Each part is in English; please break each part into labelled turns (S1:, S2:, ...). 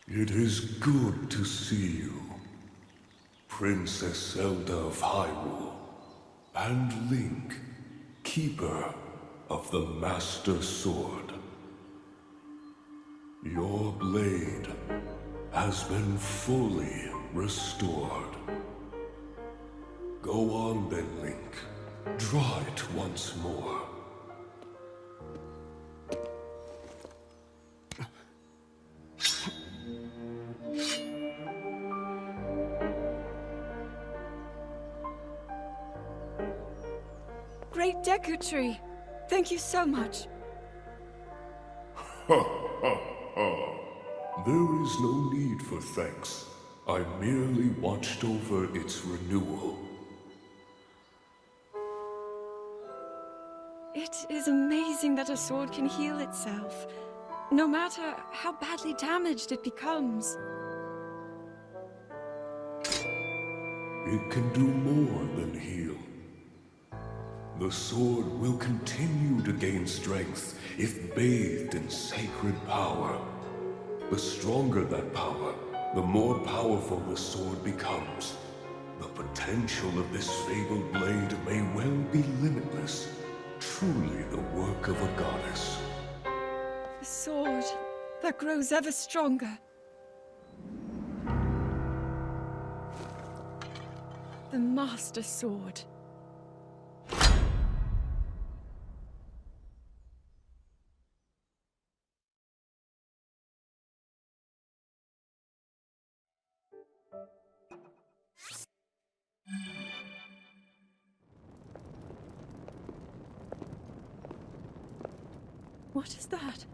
S1: It is good to see you, Princess Zelda of Hyrule, and Link, Keeper of the Master Sword. Your blade has been fully restored. Go on then, Link. Draw it once more.
S2: Great Deku Tree. Thank you so much.
S1: Ha ha ha. There is no need for thanks. I merely watched over its renewal.
S2: It is amazing that a sword can heal itself, no matter how badly damaged it becomes.
S1: It can do more than heal. The sword will continue to gain strength if bathed in sacred power. The stronger that power, the more powerful the sword becomes. The potential of this fabled blade may well be limitless. Truly the work of a goddess.
S2: A sword that grows ever stronger. The Master Sword. What is that?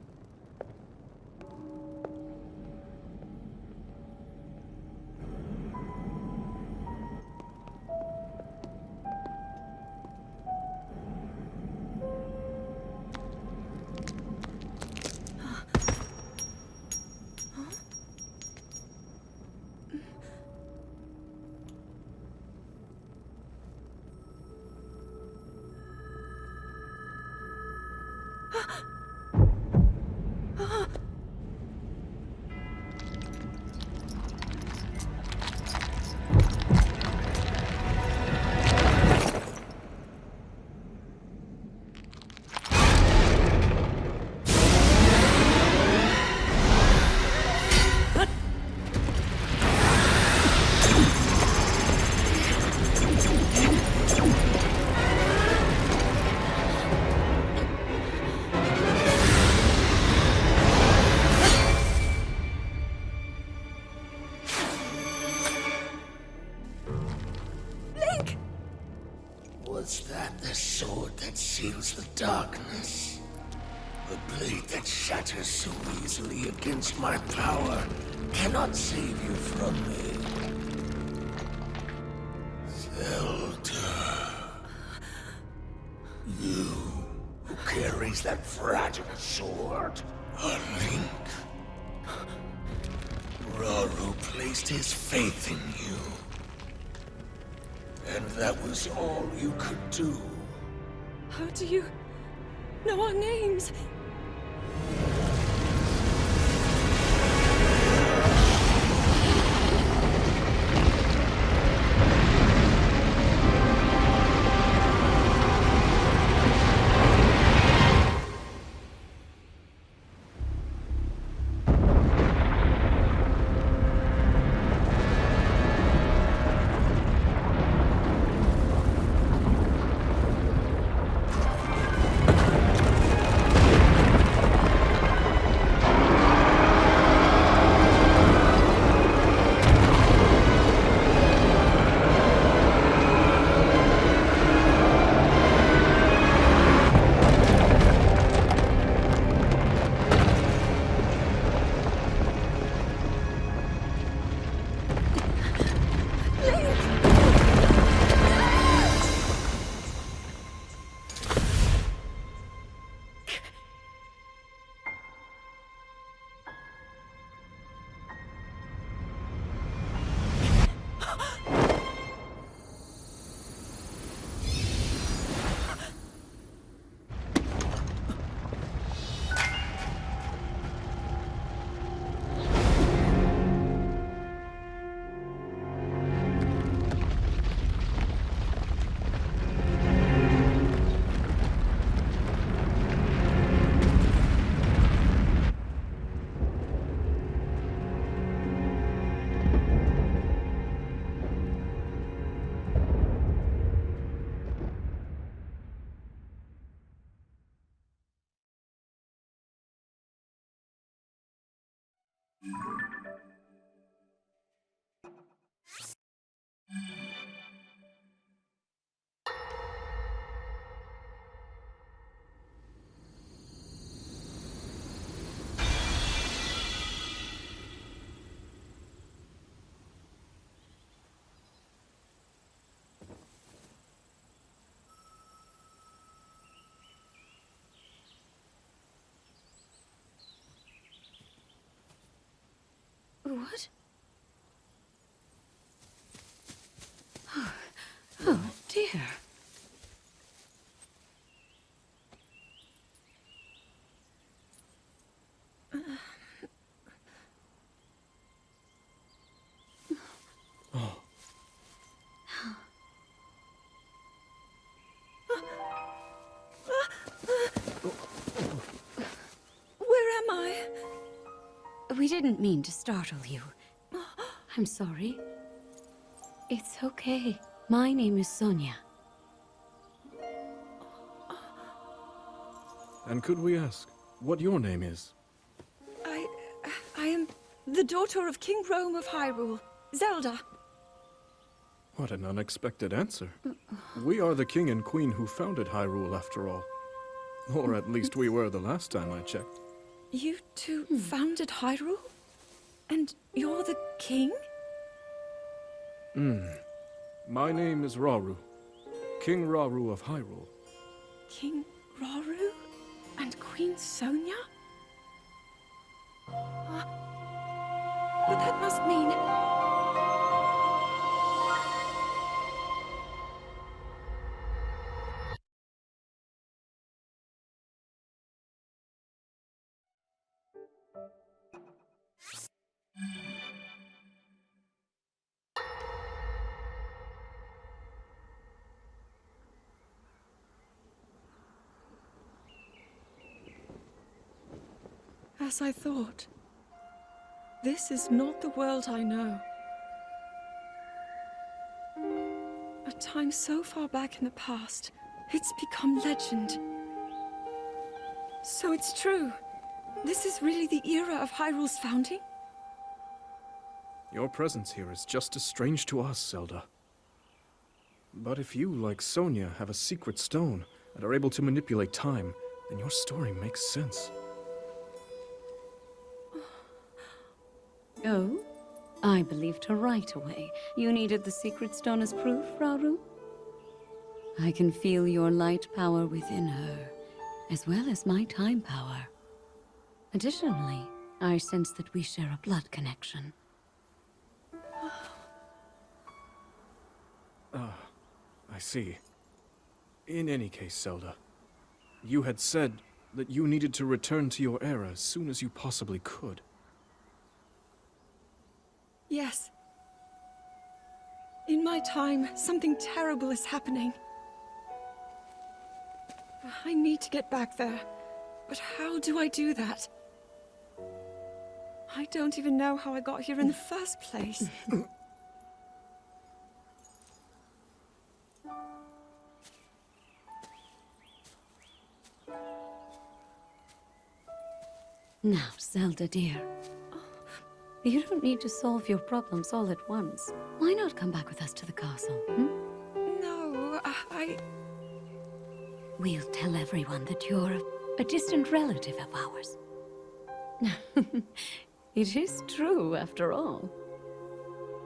S3: Was that the sword that seals the darkness? The blade that shatters so easily against my power cannot save you from me. Zelda. You who carries that fragile sword. A Link. Rauru placed his faith in you. And that was all you could do.
S2: How do you know our names? What? Oh dear. Where am I?
S4: We didn't mean to startle you. I'm sorry. It's okay. My name is Sonia.
S5: And could we ask what your name is?
S2: I am the daughter of King Rome of Hyrule, Zelda.
S5: What an unexpected answer. We are the king and queen who founded Hyrule, after all. Or at least we were the last time I checked.
S2: You two founded Hyrule? And you're the king?
S5: My name is Rauru. King Rauru of Hyrule.
S2: King Rauru? And Queen Sonia? But that must mean... As I thought. This is not the world I know. A time so far back in the past, it's become legend. So it's true. This is really the era of Hyrule's founding?
S5: Your presence here is just as strange to us, Zelda. But if you, like Sonia, have a secret stone and are able to manipulate time, then your story makes sense.
S4: Oh? I believed her right away. You needed the secret stone as proof, Rauru? I can feel your light power within her, as well as my time power. Additionally, I sense that we share a blood connection.
S5: I see. In any case, Zelda, you had said that you needed to return to your era as soon as you possibly could.
S2: Yes. In my time, something terrible is happening. I need to get back there. But how do I do that? I don't even know how I got here in the first place.
S4: Now, Zelda dear. You don't need to solve your problems all at once. Why not come back with us to the castle,
S2: No,
S4: We'll tell everyone that you're a distant relative of ours. It is true, after all.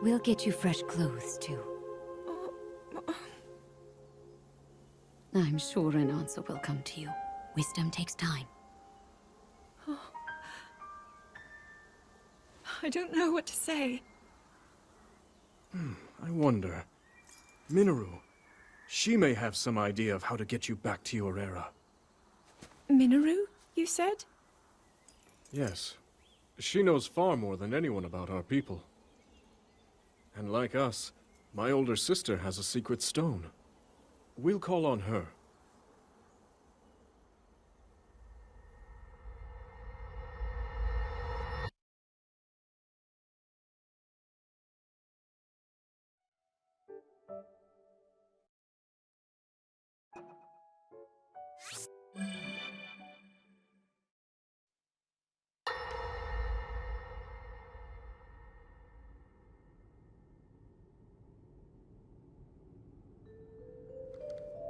S4: We'll get you fresh clothes, too. I'm sure an answer will come to you. Wisdom takes time.
S2: I don't know what to say.
S5: I wonder. Minoru. She may have some idea of how to get you back to your era.
S2: Minoru, you said?
S5: Yes. She knows far more than anyone about our people. And like us, my older sister has a secret stone. We'll call on her.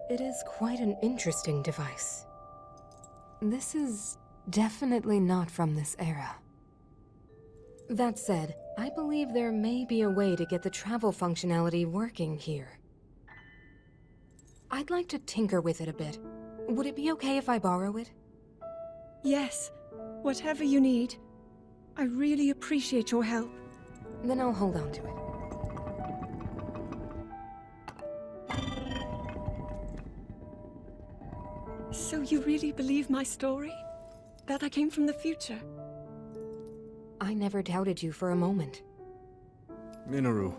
S6: It is quite an interesting device. This is definitely not from this era. That said, I believe there may be a way to get the travel functionality working here. I'd like to tinker with it a bit. Would it be okay if I borrow it?
S2: Yes, whatever you need. I really appreciate your help.
S6: Then I'll hold on to it.
S2: So you really believe my story? That I came from the future?
S6: I never doubted you for a moment.
S5: Minoru,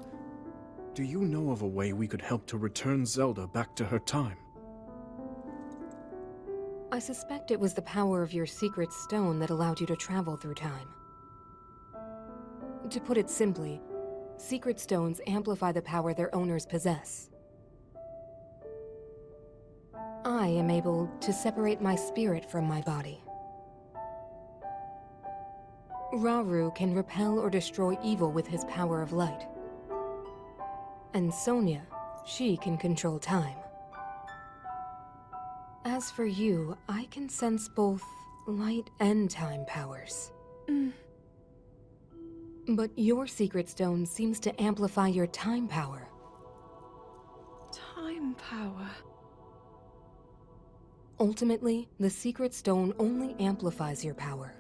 S5: do you know of a way we could help to return Zelda back to her time?
S6: I suspect it was the power of your secret stone that allowed you to travel through time. To put it simply, secret stones amplify the power their owners possess. I am able to separate my spirit from my body. Rauru can repel or destroy evil with his power of light. And Sonia, she can control time. As for you, I can sense both light and time powers. But your secret stone seems to amplify your time power.
S2: Time power.
S6: Ultimately, the secret stone only amplifies your power.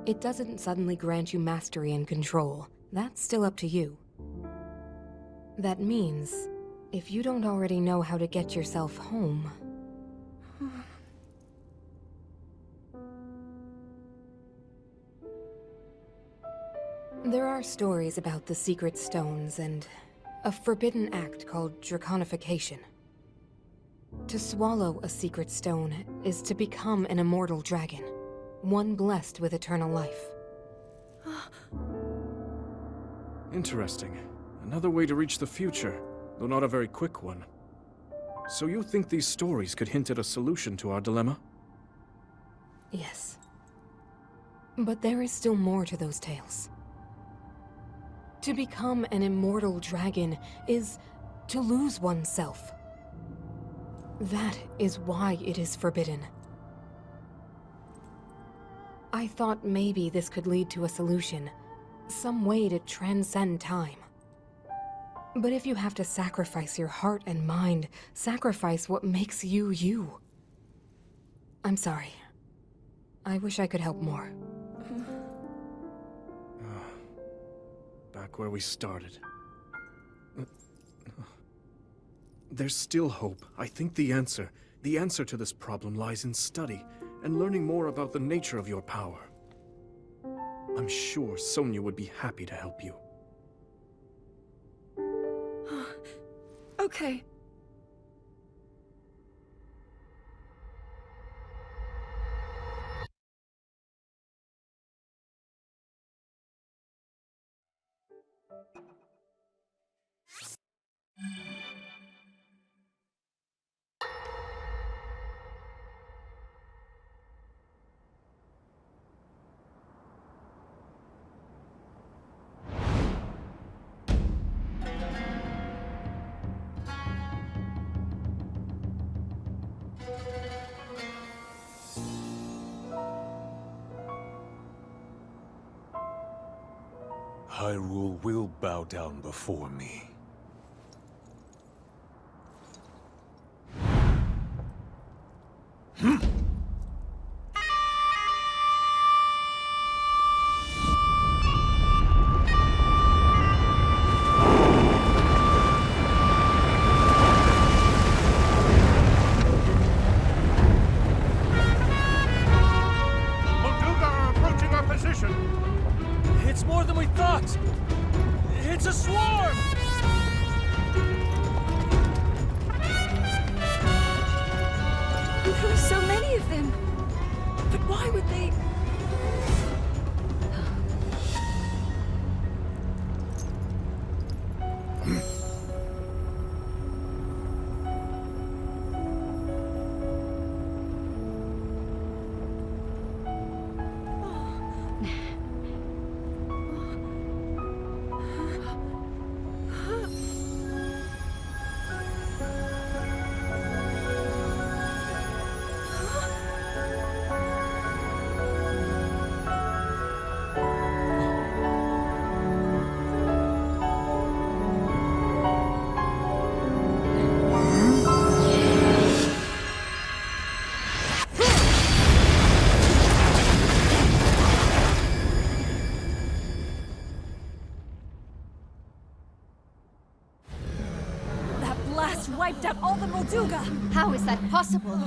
S6: It doesn't suddenly grant you mastery and control. That's still up to you. That means, if you don't already know how to get yourself home... There are stories about the secret stones and a forbidden act called draconification. To swallow a secret stone is to become an immortal dragon, one blessed with eternal life.
S5: Interesting. Another way to reach the future, though not a very quick one. So you think these stories could hint at a solution to our dilemma?
S6: Yes. But there is still more to those tales. To become an immortal dragon is to lose oneself. That is why it is forbidden. I thought maybe this could lead to a solution, some way to transcend time. But if you have to sacrifice your heart and mind, sacrifice what makes you you. I'm sorry. I wish I could help more.
S5: Back where we started. There's still hope. I think the answer to this problem lies in study and learning more about the nature of your power. I'm sure Sonia would be happy to help you.
S2: Okay.
S1: Hyrule will bow down before me.
S7: It's more than we thought! It's a swarm!
S2: There are so many of them. But why would they...
S8: wiped out all the Molduga!
S9: How is that possible?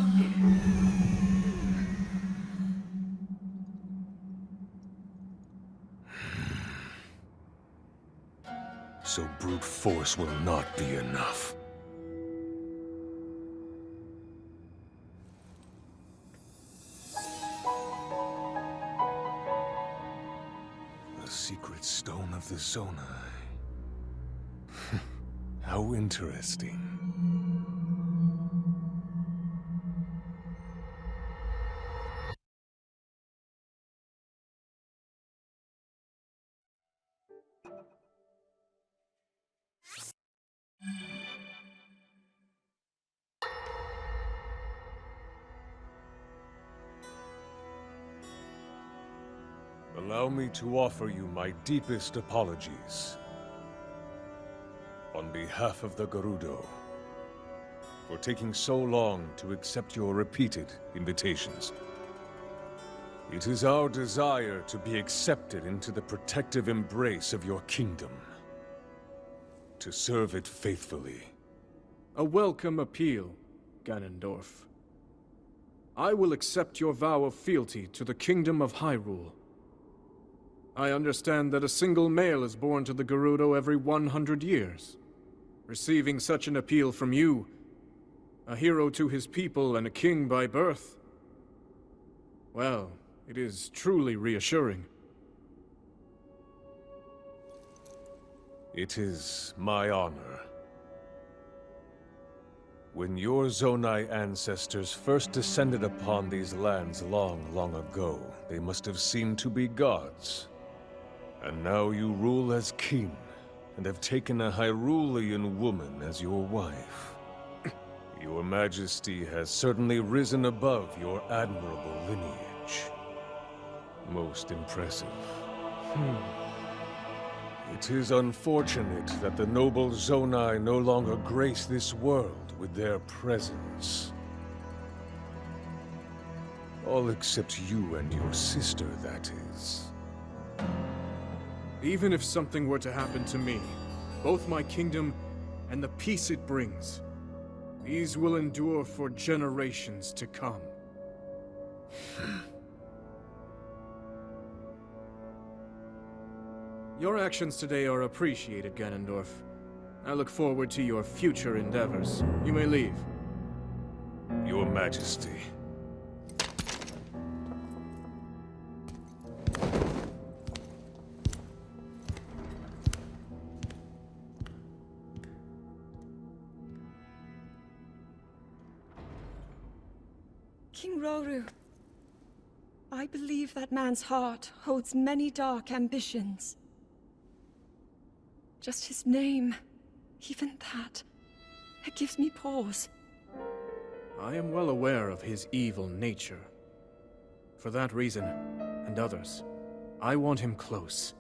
S3: So brute force will not be enough. The secret stone of the Zonai. How interesting. Allow me to offer you my deepest apologies. On behalf of the Gerudo, for taking so long to accept your repeated invitations. It is our desire to be accepted into the protective embrace of your kingdom. To serve it faithfully.
S5: A welcome appeal, Ganondorf. I will accept your vow of fealty to the Kingdom of Hyrule. I understand that a single male is born to the Gerudo every 100 years. Receiving such an appeal from you, a hero to his people and a king by birth, well, it is truly reassuring.
S3: It is my honor. When your Zonai ancestors first descended upon these lands long, long ago, they must have seemed to be gods. And now you rule as king, and have taken a Hyrulean woman as your wife. Your Majesty has certainly risen above your admirable lineage. Most impressive. It is unfortunate that the noble Zonai no longer grace this world with their presence. All except you and your sister, that is.
S5: Even if something were to happen to me, both my kingdom and the peace it brings, these will endure for generations to come. Your actions today are appreciated, Ganondorf. I look forward to your future endeavors. You may leave.
S3: Your Majesty.
S2: King Roru, I believe that man's heart holds many dark ambitions. Just his name, even that, it gives me pause.
S5: I am well aware of his evil nature. For that reason, and others, I want him close.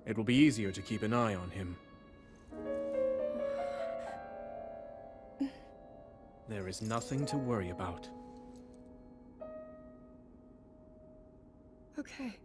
S5: It will be easier to keep an eye on him. There is nothing to worry about.
S2: Okay.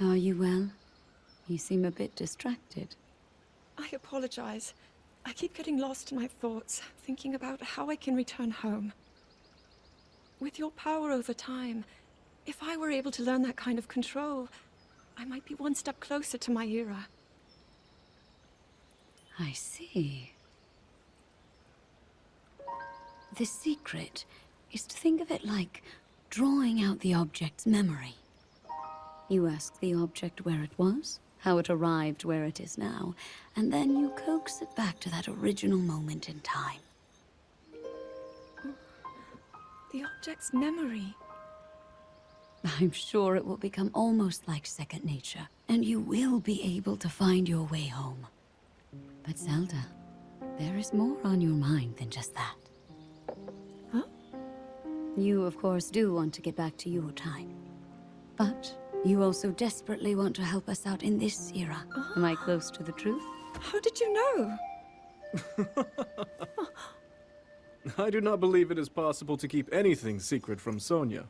S4: Are you well? You seem a bit distracted.
S2: I apologize. I keep getting lost in my thoughts, thinking about how I can return home. With your power over time, if I were able to learn that kind of control, I might be one step closer to my era.
S4: I see. The secret is to think of it like drawing out the object's memory. You ask the object where it was, how it arrived where it is now, and then you coax it back to that original moment in time.
S2: The object's memory.
S4: I'm sure it will become almost like second nature, and you will be able to find your way home. But Zelda, there is more on your mind than just that.
S2: Huh?
S4: You, of course, do want to get back to your time. But you also desperately want to help us out in this era. Am I close to the truth?
S2: How did you know?
S5: I do not believe it is possible to keep anything secret from Sonia.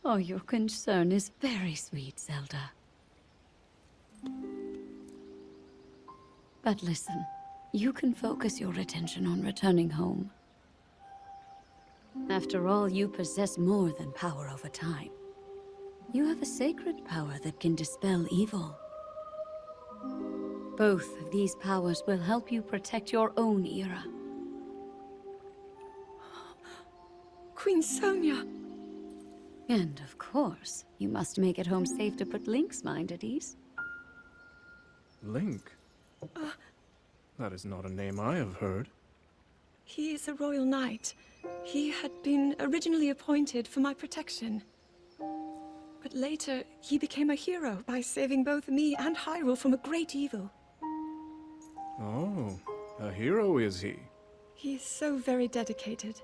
S4: Oh, your concern is very sweet, Zelda. But listen, you can focus your attention on returning home. After all, you possess more than power over time. You have a sacred power that can dispel evil. Both of these powers will help you protect your own era.
S2: Queen Sonia.
S4: And of course, you must make it home safe to put Link's mind at ease.
S5: Link? That is not a name I have heard.
S2: He is a royal knight. He had been originally appointed for my protection. But later, he became a hero by saving both me and Hyrule from a great evil.
S5: Oh, a hero is he?
S2: He is so very dedicated,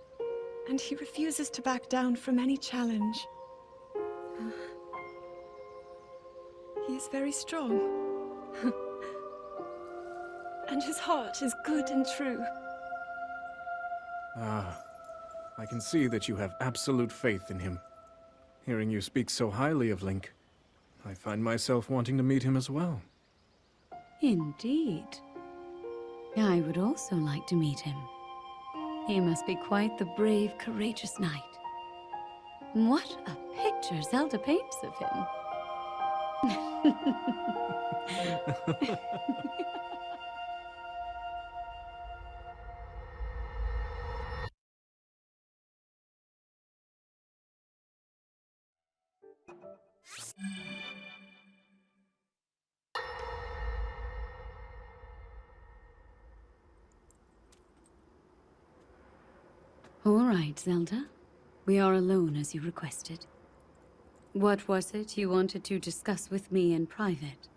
S2: and he refuses to back down from any challenge. He is very strong. And his heart is good and true.
S5: Ah, I can see that you have absolute faith in him. Hearing you speak so highly of Link, I find myself wanting to meet him as well.
S4: Indeed. I would also like to meet him. He must be quite the brave, courageous knight. What a picture Zelda paints of him. All right, Zelda. We are alone as you requested. What was it you wanted to discuss with me in private?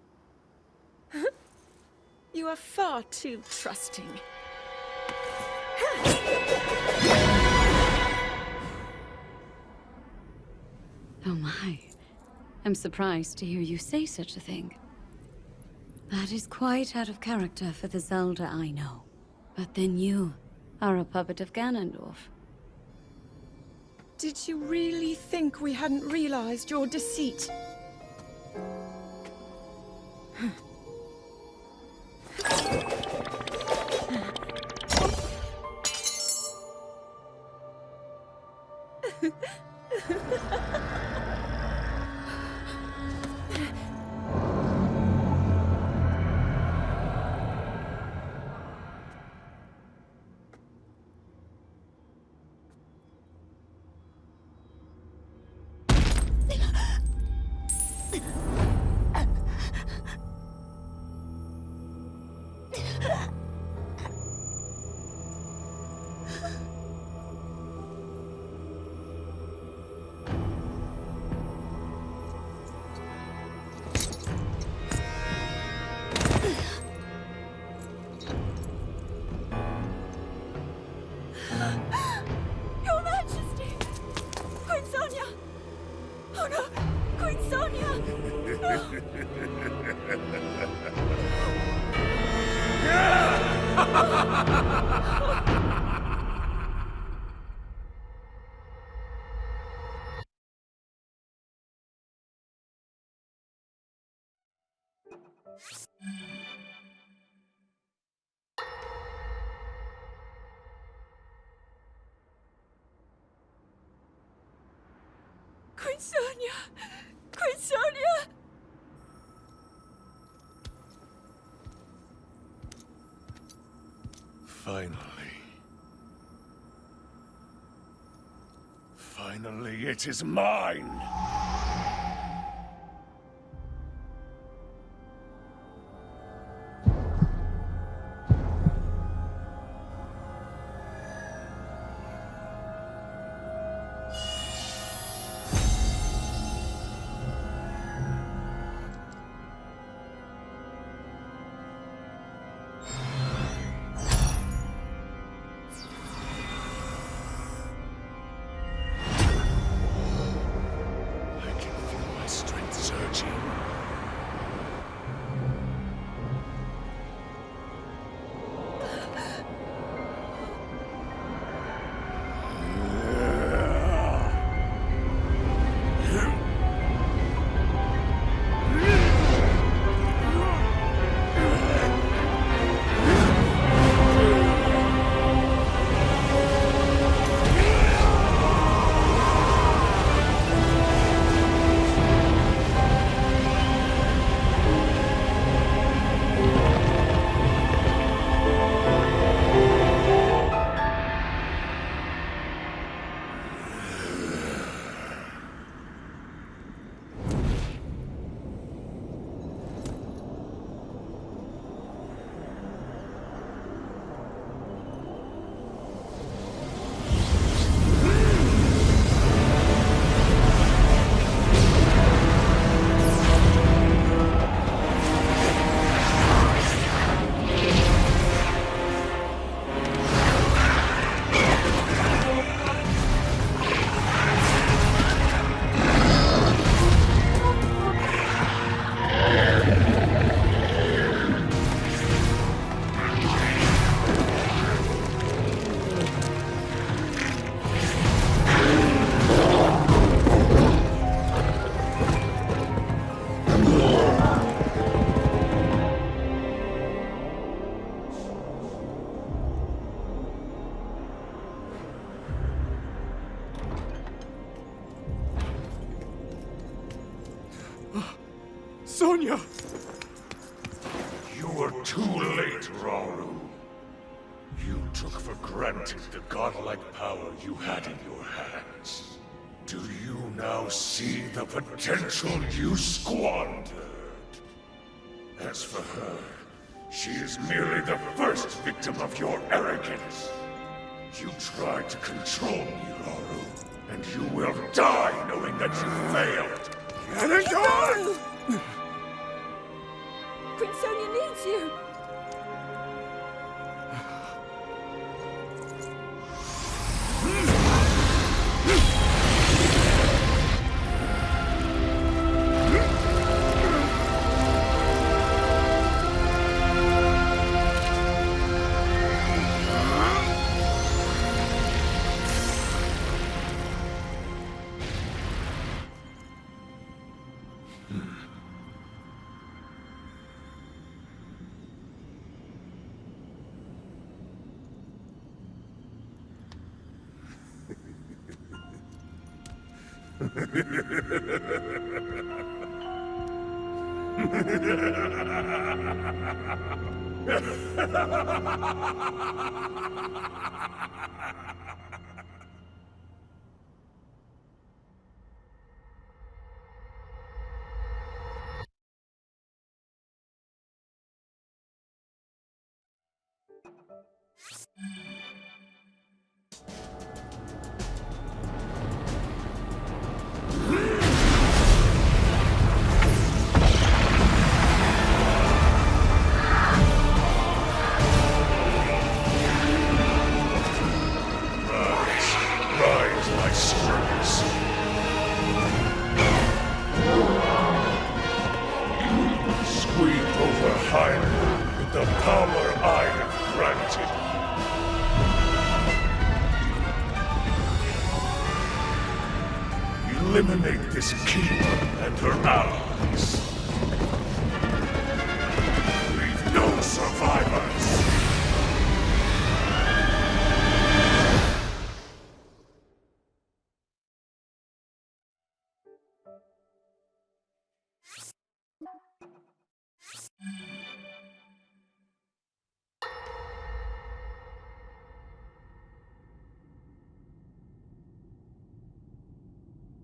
S2: You are far too trusting.
S4: Oh my. I'm surprised to hear you say such a thing. That is quite out of character for the Zelda I know. But then you are a puppet of Ganondorf.
S2: Did you really think we hadn't realized your deceit? Your Majesty! Queen Sonia! Oh no! Queen Sonia! Queen Sonia! Queen Sonia!
S1: Finally. Finally, it is mine!
S5: Anya!
S1: You were too late, Rauru. You took for granted the godlike power you had in your hands. Do you now see the potential you squandered? As for her, she is merely the first victim of your arrogance. You tried to control me, Rauru, and you will die knowing that you failed.
S5: Herinneringen!
S2: Queen Sonia needs you!
S1: Eliminate this kingdom and her allies. Leave no survivors.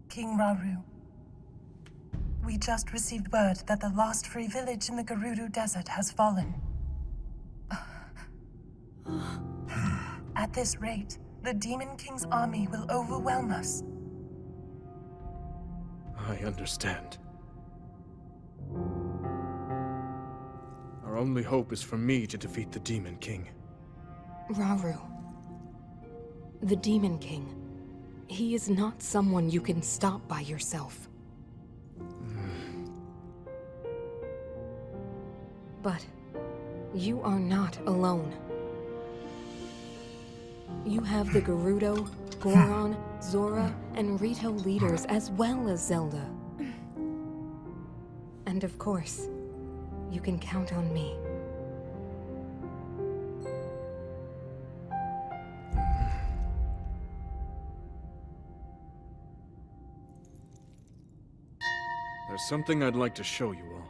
S8: King Rauru. We just received word that the last free village in the Gerudo Desert has fallen. At this rate, the Demon King's army will overwhelm us.
S5: I understand. Our only hope is for me to defeat the Demon King.
S6: Rauru. The Demon King. He is not someone you can stop by yourself. But you are not alone. You have the Gerudo, Goron, Zora, and Rito leaders as well as Zelda. And of course, you can count on me.
S5: There's something I'd like to show you all.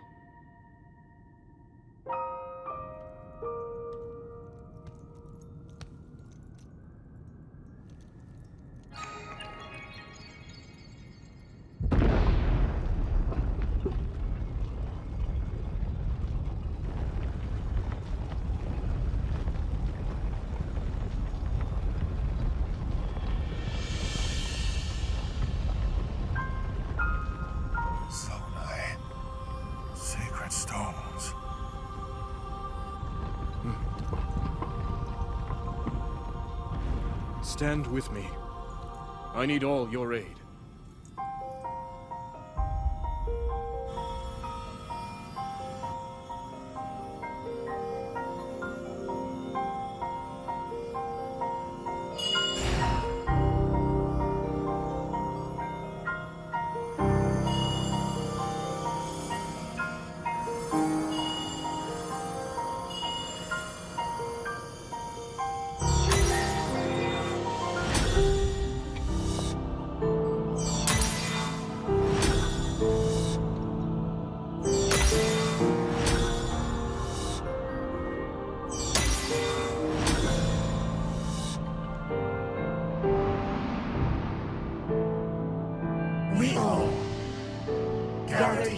S1: Stones.
S5: Stand with me. I need all your aid.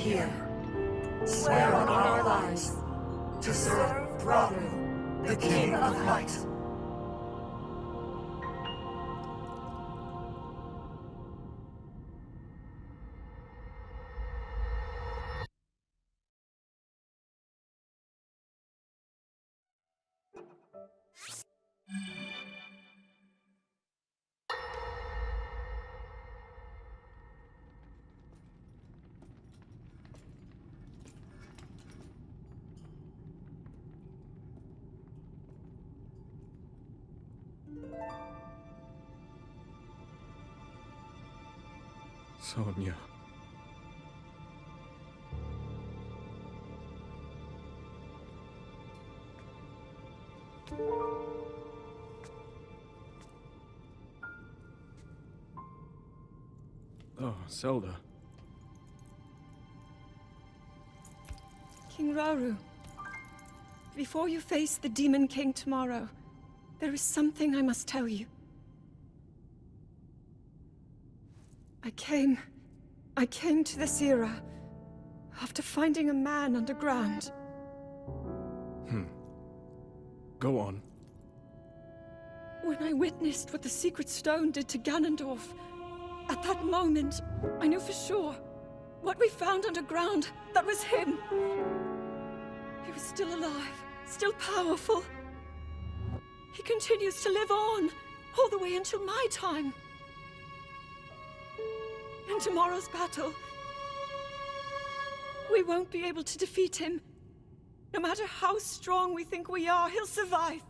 S8: here. Swear on our lives to serve Rauru, the King of Light.
S5: Sonia. Oh, Zelda.
S2: King Rauru, before you face the Demon King tomorrow, there is something I must tell you. I came to this era after finding a man underground.
S5: Go on.
S2: When I witnessed what the Secret Stone did to Ganondorf, at that moment, I knew for sure what we found underground, that was him. He was still alive, still powerful. He continues to live on, all the way until my time. In tomorrow's battle, we won't be able to defeat him. No matter how strong we think we are, he'll survive.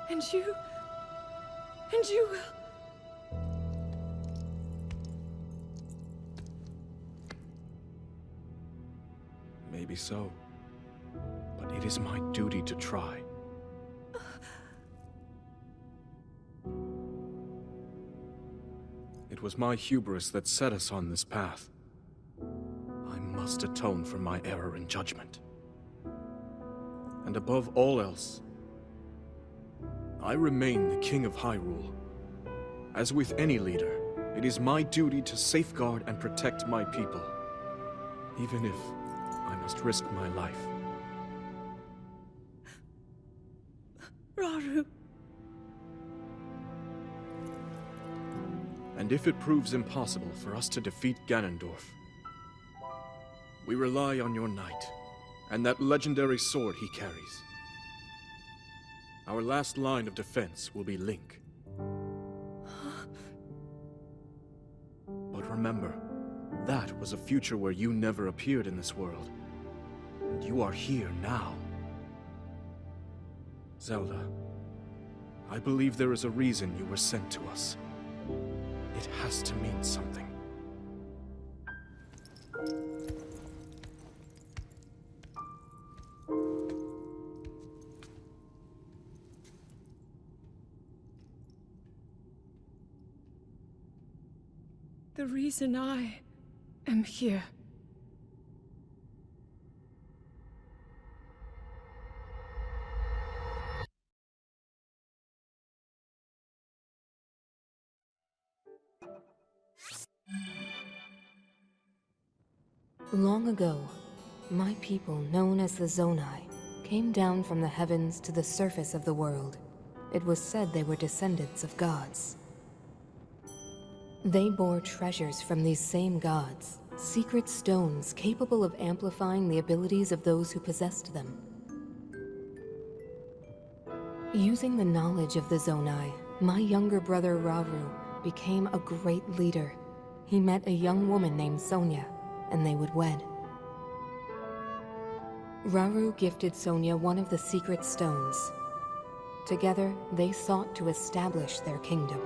S2: And you will.
S5: Maybe so. But it is my duty to try. It was my hubris that set us on this path. I must atone for my error in judgment. And above all else, I remain the King of Hyrule. As with any leader, it is my duty to safeguard and protect my people, even if I must risk my life.
S2: Rauru.
S5: And if it proves impossible for us to defeat Ganondorf, we rely on your knight, and that legendary sword he carries. Our last line of defense will be Link. But remember, that was a future where you never appeared in this world. And you are here now. Zelda, I believe there is a reason you were sent to us. It has to mean something.
S2: The reason I am here.
S6: Long ago, my people, known as the Zonai, came down from the heavens to the surface of the world. It was said they were descendants of gods. They bore treasures from these same gods, secret stones capable of amplifying the abilities of those who possessed them. Using the knowledge of the Zonai, my younger brother Rauru became a great leader. He met a young woman named Sonia, and they would wed. Rauru gifted Sonia one of the secret stones. Together, they sought to establish their kingdom.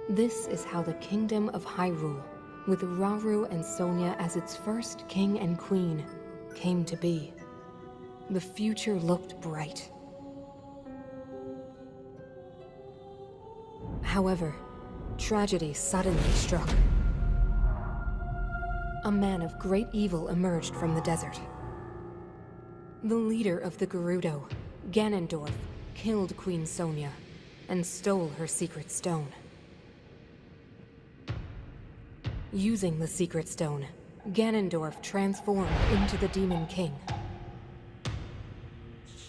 S6: This is how the Kingdom of Hyrule, with Rauru and Sonia as its first king and queen, came to be. The future looked bright. However, tragedy suddenly struck. A man of great evil emerged from the desert. The leader of the Gerudo, Ganondorf, killed Queen Sonia, and stole her secret stone. Using the secret stone, Ganondorf transformed into the Demon King.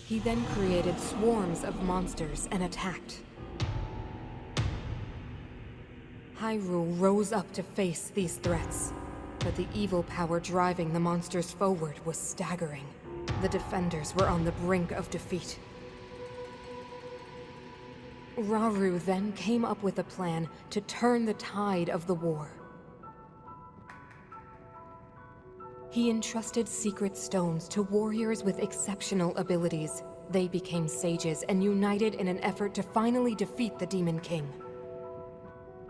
S6: He then created swarms of monsters and attacked. Hyrule rose up to face these threats, but the evil power driving the monsters forward was staggering. The defenders were on the brink of defeat. Rauru then came up with a plan to turn the tide of the war. He entrusted secret stones to warriors with exceptional abilities. They became sages and united in an effort to finally defeat the Demon King.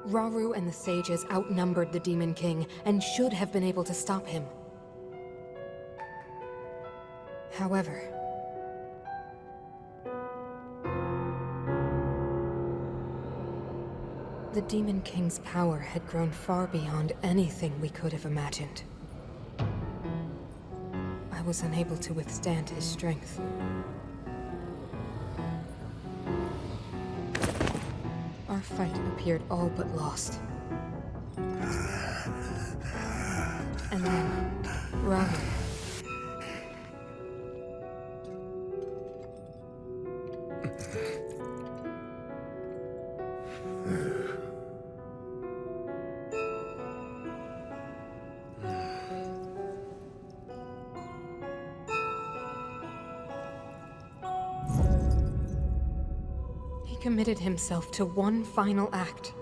S6: Rauru and the sages outnumbered the Demon King and should have been able to stop him. However, the Demon King's power had grown far beyond anything we could have imagined. I was unable to withstand his strength. Our fight appeared all but lost. And then, Rauru. He committed himself to one final act.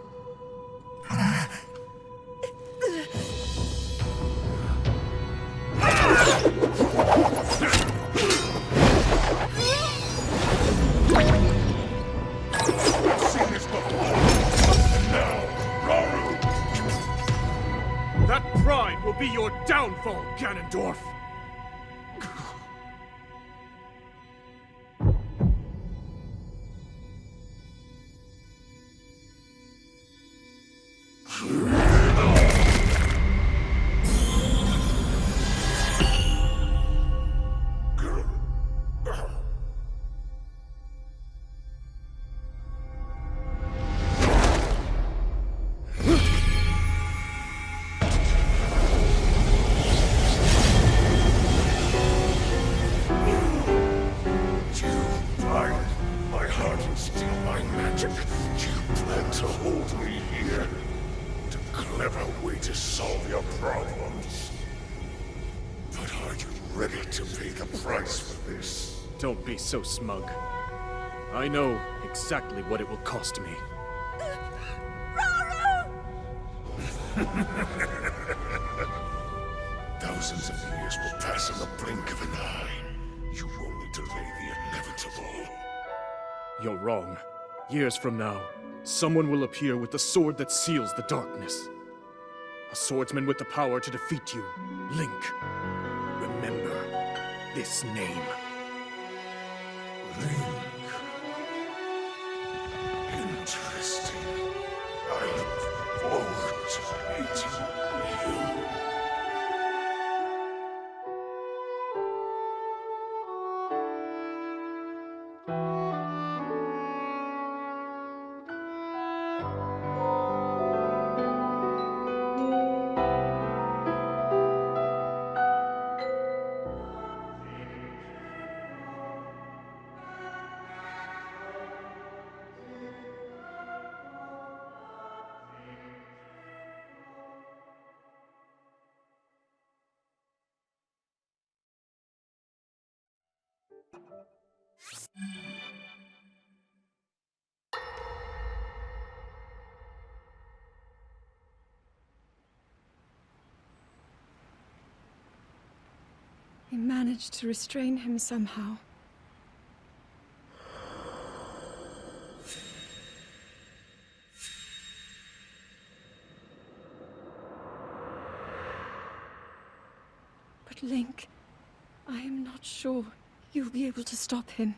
S7: That pride will be your downfall, Ganondorf! Don't be so smug. I know exactly what it will cost me.
S1: Thousands of years will pass in the blink of an eye. You only delay the inevitable.
S5: You're wrong. Years from now, someone will appear with the sword that seals the darkness. A swordsman with the power to defeat you. Link. Remember this name.
S1: Link. Interesting. I look forward to meeting you.
S2: He managed to restrain him somehow. But Link, I am not sure you'll be able to stop him.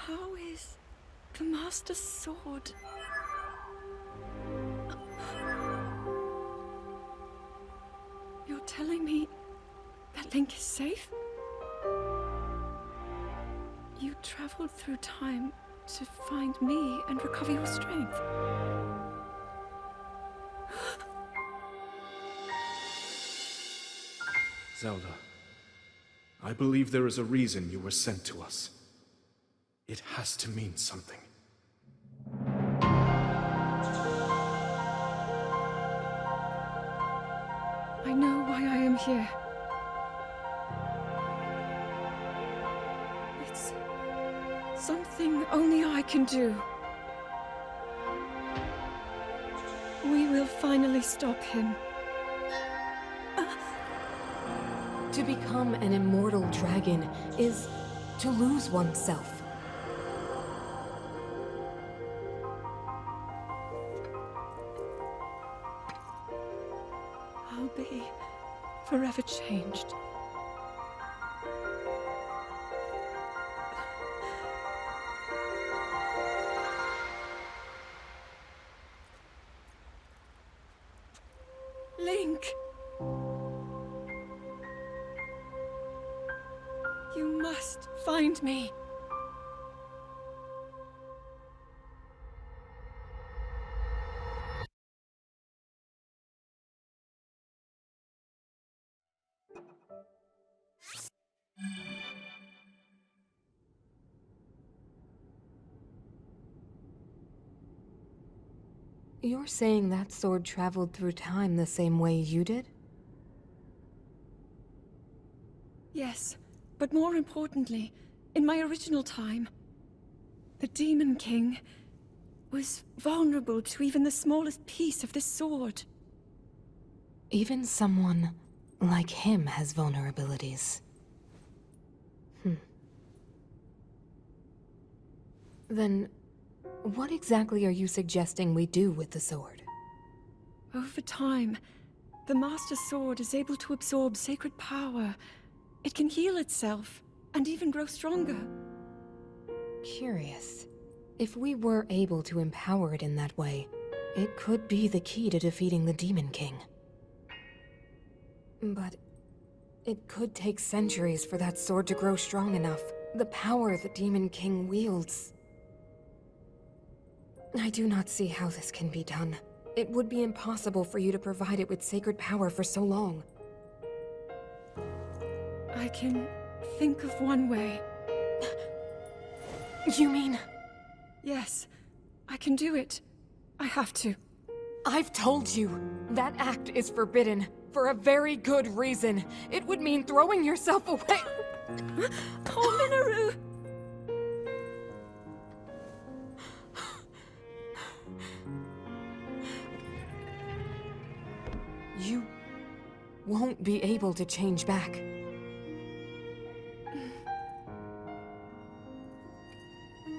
S2: How is the Master Sword? You're telling me that Link is safe? You traveled through time to find me and recover your strength.
S7: Zelda, I believe there is a reason you were sent to us. It has to mean something.
S2: I know why I am here. It's something only I can do. We will finally stop him.
S6: To become an immortal dragon is to lose oneself.
S2: I'll be forever changed. Link! You must find me.
S6: You're saying that sword traveled through time the same way you did?
S2: Yes, but more importantly, in my original time, the Demon King was vulnerable to even the smallest piece of this sword.
S6: Even someone like him has vulnerabilities. Then, what exactly are you suggesting we do with the sword?
S2: Over time, the Master Sword is able to absorb sacred power. It can heal itself, and even grow stronger.
S6: Curious. If we were able to empower it in that way, it could be the key to defeating the Demon King. But it could take centuries for that sword to grow strong enough. The power the Demon King wields. I do not see how this can be done. It would be impossible for you to provide it with sacred power for so long.
S2: I can think of one way.
S6: You mean?
S2: Yes, I can do it. I have to.
S6: I've told you, that act is forbidden, for a very good reason. It would mean throwing yourself away.
S2: Oh, Minoru!
S6: You won't be able to change back.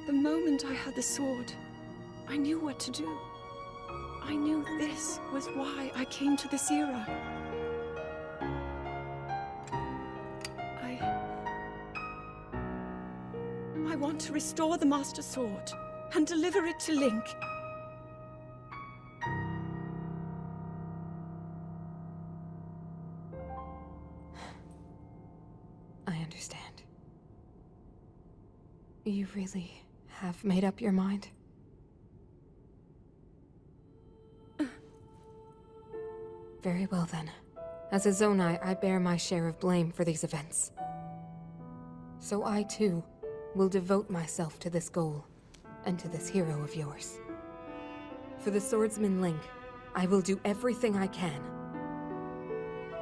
S2: The moment I had the sword, I knew what to do. I knew this was why I came to this era. I want to restore the Master Sword and deliver it to Link.
S6: I understand. You really have made up your mind? Very well then. As a Zonai, I bear my share of blame for these events. So I too will devote myself to this goal, and to this hero of yours. For the swordsman Link, I will do everything I can.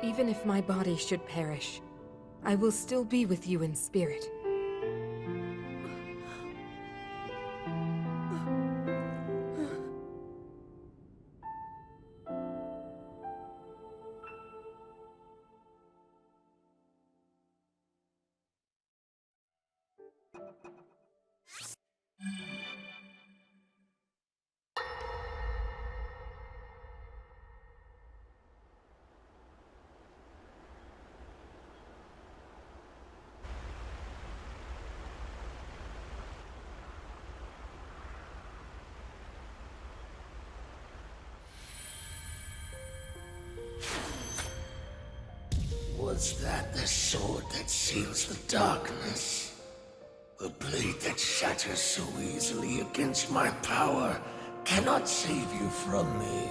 S6: Even if my body should perish, I will still be with you in spirit.
S9: Was that the sword that seals the darkness? The blade that shatters so easily against my power cannot save you from me.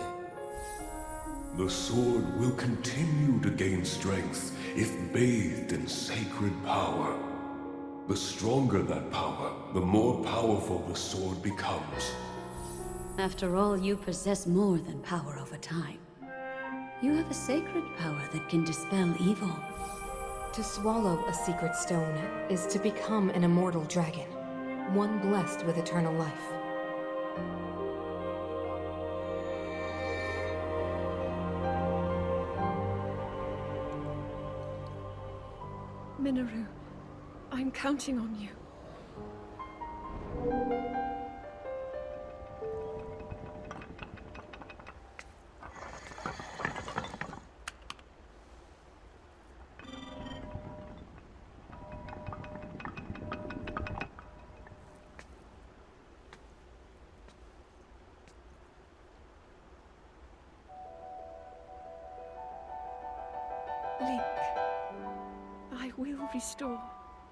S1: The sword will continue to gain strength if bathed in sacred power. The stronger that power, the more powerful the sword becomes.
S4: After all, you possess more than power over time. You have a sacred power that can dispel evil.
S6: To swallow a secret stone is to become an immortal dragon, one blessed with eternal life.
S2: Minoru, I'm counting on you. Link, I will restore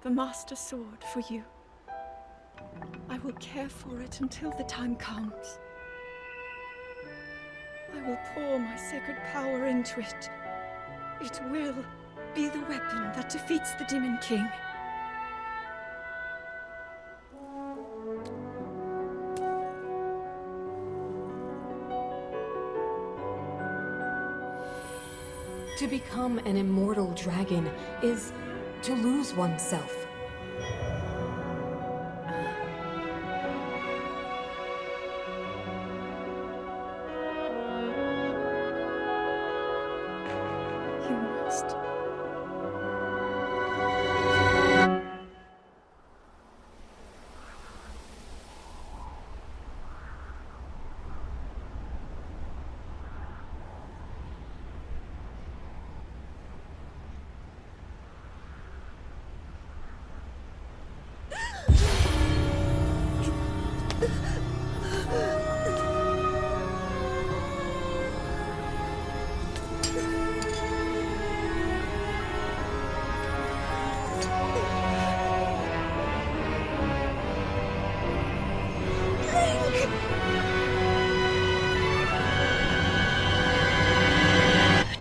S2: the Master Sword for you. I will care for it until the time comes. I will pour my sacred power into it. It will be the weapon that defeats the Demon King.
S6: To become an immortal dragon is to lose oneself.
S2: You must.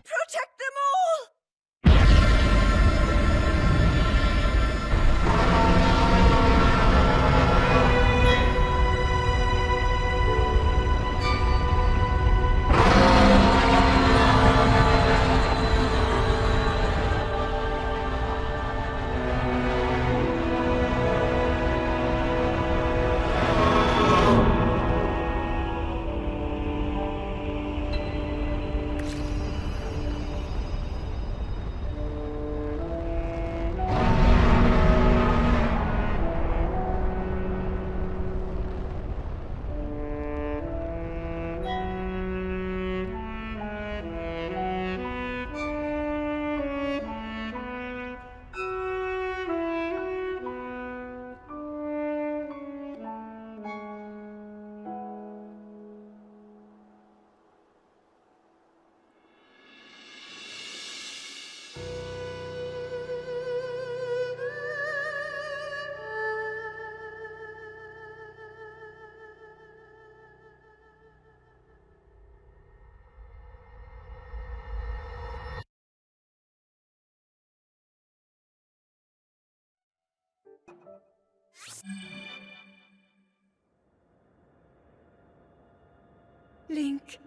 S2: Protect them all! Link.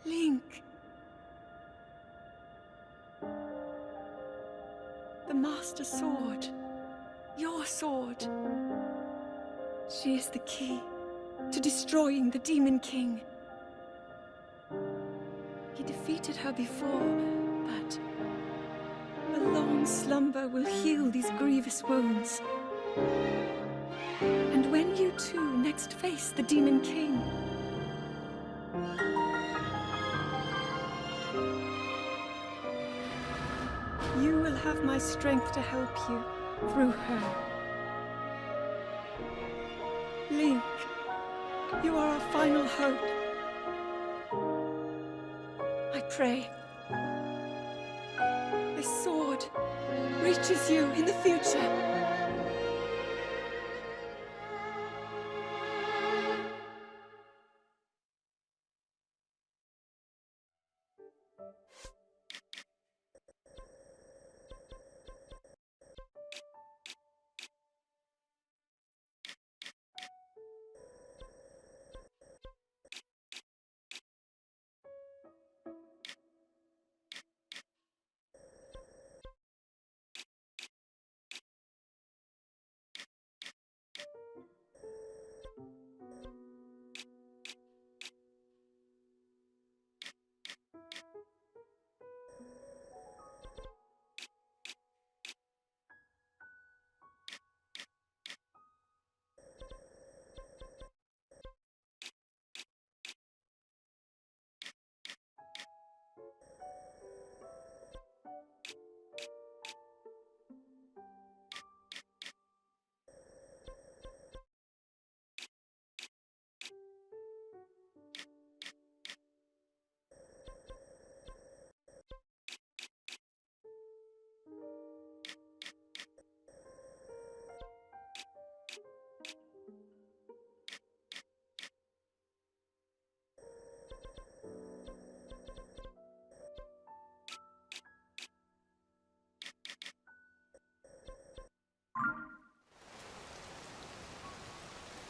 S2: Link. The Master Sword. Your sword. She is the key to destroying the Demon King. He defeated her before, but a long slumber will heal these grievous wounds. And when you two next face the Demon King, you will have my strength to help you through her. Link, you are our final hope. I pray. This sword reaches you in the future.